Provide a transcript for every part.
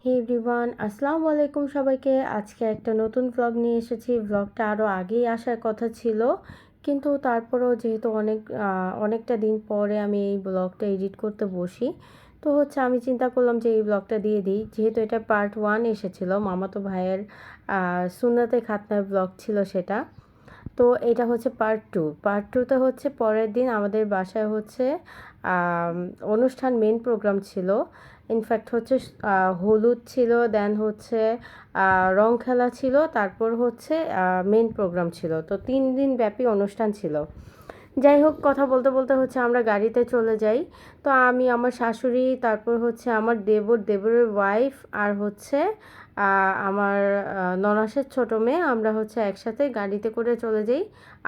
হে everyone, আসসালামু আলাইকুম সবাইকে। আজকে একটা নতুন ভ্লগ নিয়ে এসেছি। ভ্লগটা আরও আগেই আসার কথা ছিল, কিন্তু তারপরেও যেহেতু অনেকটা দিন পরে আমি এই ব্লগটা এডিট করতে বসি, তো আমি চিন্তা করলাম যে এই ব্লগটা দিয়ে দিই। যেহেতু এটা পার্ট 1 এসেছিলো, মামাতো ভাইয়ের সুন্নাতে খাতনার ব্লগ ছিল সেটা। তো এটা পার্ট 2তে পরের দিন আমাদের বাসায় অনুষ্ঠান, মেন প্রোগ্রাম ছিল। ইনফ্যাক্ট হলুদ ছিল, দেন রং খেলা ছিল, তারপর মেন প্রোগ্রাম ছিল। তো 3 দিন ব্যাপী অনুষ্ঠান ছিল। যাই হোক, কথা বলতে বলতে আমরা গাড়িতে চলে যাই। তো আমি, আমার শাশুড়ি, তারপর আমার দেবরের ওয়াইফ, আর আমার ননাসের ছোটো মেয়ে, আমরা একসাথে গাড়িতে করে চলে যাই।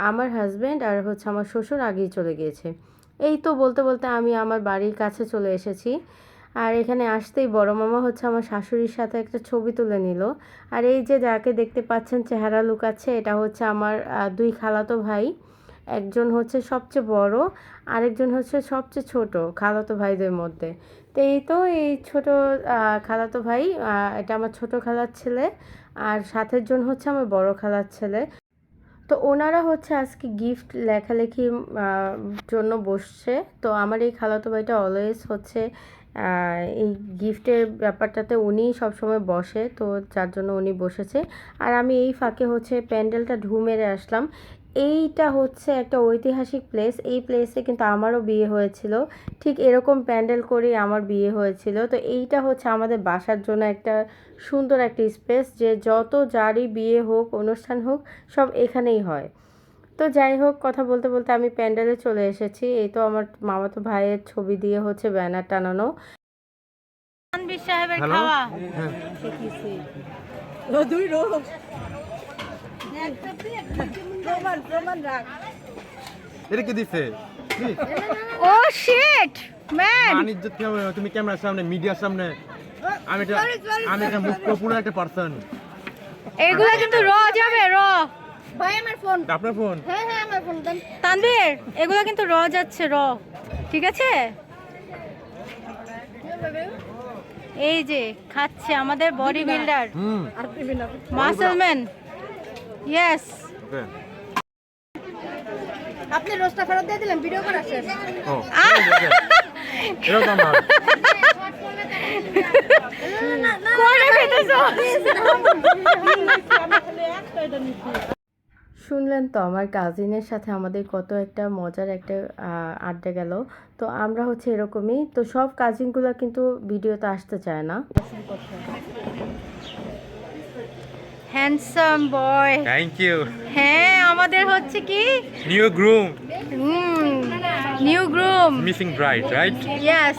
আমার হাজব্যান্ড আর আমার শ্বশুর আগেই চলে গিয়েছে। এই তো বলতে বলতে আমি আমার বাড়ির কাছে চলে এসেছি। আর এখানে আসতেই বড় মামা আমার শাশুড়ির সাথে একটা ছবি তুলে নিল। আর এই যে যাকে দেখতে পাচ্ছেন চেহারা লুকাচ্ছে, এটা আমার 2 খালাতো ভাই। একজন সবচেয়ে বড়, আরেকজন সবচেয়ে ছোট খালাতো ভাইদের মধ্যে। তো এই ছোট খালাতো ভাই, এটা আমার ছোট খালার ছেলে, আর সাথের জন আমার বড় খালার ছেলে। তো ওনারা আজকে গিফট লেখালেখি জন্য বসছে। তো আমার এই খালাতো ভাইটা অলওয়েজ এই গিফটের ব্যাপারটাতে উনিই সবসময় বসে, তো যার জন্য উনি বসেছে। আর আমি এই ফাঁকে প্যান্ডেলটা ঢু মেরে আসলাম। এইটা একটা ঐতিহাসিক প্লেস। এই প্লেসে কিন্তু আমারও বিয়ে হয়েছিল, ঠিক এরকম প্যান্ডেল করেই আমার বিয়ে হয়েছিল। তো এইটা আমাদের বাসার জন্য একটা সুন্দর একটা স্পেস, যে যত যারই বিয়ে হোক, অনুষ্ঠান হোক, সব এখানেই হয়। তো যাই হোক, কথা বলতে বলতে আমি প্যান্ডেলে চলে এসেছি। এই তো আমার মামাতো ভাইয়ের ছবি দিয়ে ব্যানার টানানো। তানভীর সাহেবের খাওয়া এটা কি দিছে? ও শিট ম্যান, ইজ্জত কি হবে তুমি ক্যামেরার সামনে, মিডিয়ার সামনে? আমি একটা মুখ পপুলার একটা পারসন। এগুলা কিন্তু র যাবে, র। ভাই আমার ফোন। আপনার ফোন? হ্যাঁ হ্যাঁ আমার ফোন দেন। তানভীর, এগুলা কিন্তু র যাচ্ছে, র। ঠিক আছে? এই যে খাচ্ছে আমাদের বডি বিল্ডার, মাসলম্যান। ইয়েস। আপনি রোস্টটা ফেরত দিয়ে দিলেন, ভিডিও করা শেষ। ও এরকম না। কোনে খেতেছো? শুনলেন তো আমার কাজিনের সাথে আমাদের কত একটা মজার একটা আড্ডা গেল। তো আমরা এরকমই, তো সব কাজিনগুলো কিন্তু ভিডিওতে আসতে চায় না। Handsome boy, thank you. হ্যাঁ, আমাদের কি new groom, new groom, missing bride, right? Yes.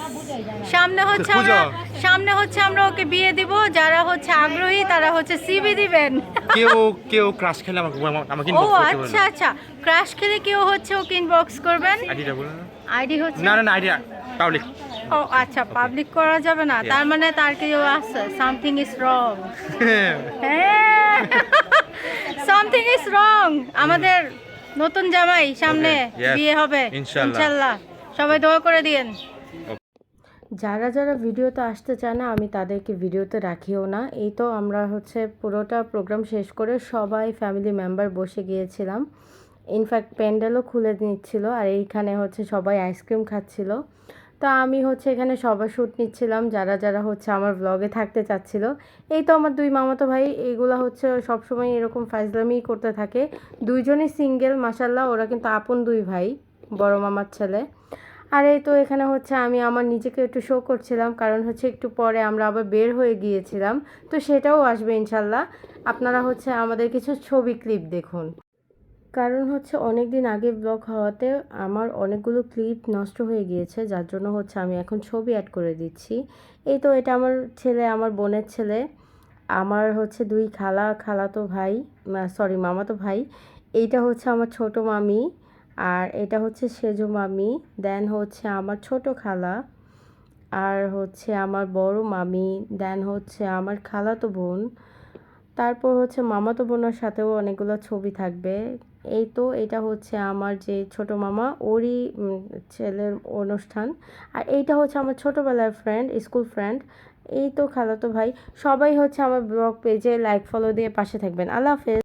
সামনে পূজা। সামনে আমরা ওকে বিয়ে দিব। যারা আগ্রহী তারা সিভি দিবেন। কেউ ক্রাশ খেলে আমাকে ও ইনবক্স করতে আচ্ছা আচ্ছা, ক্রাশ খেলে কেউ ওকে ইনবক্স করবেন। আইডিটা বলুন। আইডি না আইডিয়া পাবলিক। ও আচ্ছা, পাবলিক করা যাবে না, তার মানে তার কেউ আছে, সামথিং ইজ রং। হ্যাঁ, সামথিং ইজ রং। আমাদের নতুন জামাই সামনে বিয়ে হবে ইনশাআল্লাহ, সবাই দোয়া করে দিয়েন। যারা যারা ভিডিওতে আসতে চায় না, আমি তাদেরকে ভিডিওতে রাখিও না। এই তো আমরা পুরোটা প্রোগ্রাম শেষ করে সবাই ফ্যামিলি মেম্বার বসে গিয়েছিলাম। ইনফ্যাক্ট প্যান্ডেলও খুলে নিচ্ছিল, আর এইখানে সবাই আইসক্রিম খাচ্ছিল। তো আমি এখানে সবার শ্যুট নিচ্ছিলাম, যারা যারা আমার ব্লগে থাকতে চাচ্ছিল। এই তো আমার 2 মামাতো ভাই, এইগুলো সবসময় এরকম ফাইজলামি করতে থাকে। দুইজনই সিঙ্গেল, মাশাল্লাহ, ওরা কিন্তু আপন 2 ভাই, বড় মামার ছেলে। আর এই তো এখানে আমি আমার নিজেকে একটু শো করছিলাম, কারণ একটু পরে আমরা আবার বের হয়ে গিয়েছিলাম। তো সেটাও আসবে ইনশাল্লাহ। আপনারা আমাদের কিছু ছবি ক্লিপ দেখুন। কারণ অনেক দিন আগে ব্লগ হওয়াতে আমার অনেকগুলো ক্লিপ নষ্ট হয়ে গিয়েছে, যার জন্য আমি এখন ছবি অ্যাড করে দিচ্ছি। এই তো এটা আমার ছেলে, আমার বোনের ছেলে, আমার 2 খালাতো ভাই, সরি মামাতো ভাই। এইটা আমার ছোট মামি, আর এটা সেজো মামি, দেন আমার ছোট খালা, আর আমার বড় মামি, দেন আমার খালাতো বোন, তারপর মামাতো বোনের সাথেও অনেকগুলো ছবি থাকবে। এই তো এটা আমার যে ছোট মামা, ওরই ছেলের অনুষ্ঠান। আর এইটা আমার ছোটোবেলার ফ্রেন্ড, স্কুল ফ্রেন্ড, এই তো খালাতো ভাই, সবাই হচ্ছে আমার ব্লগ পেজে লাইক ফলো দিয়ে পাশে থাকবেন। আল্লাহ হাফেজ।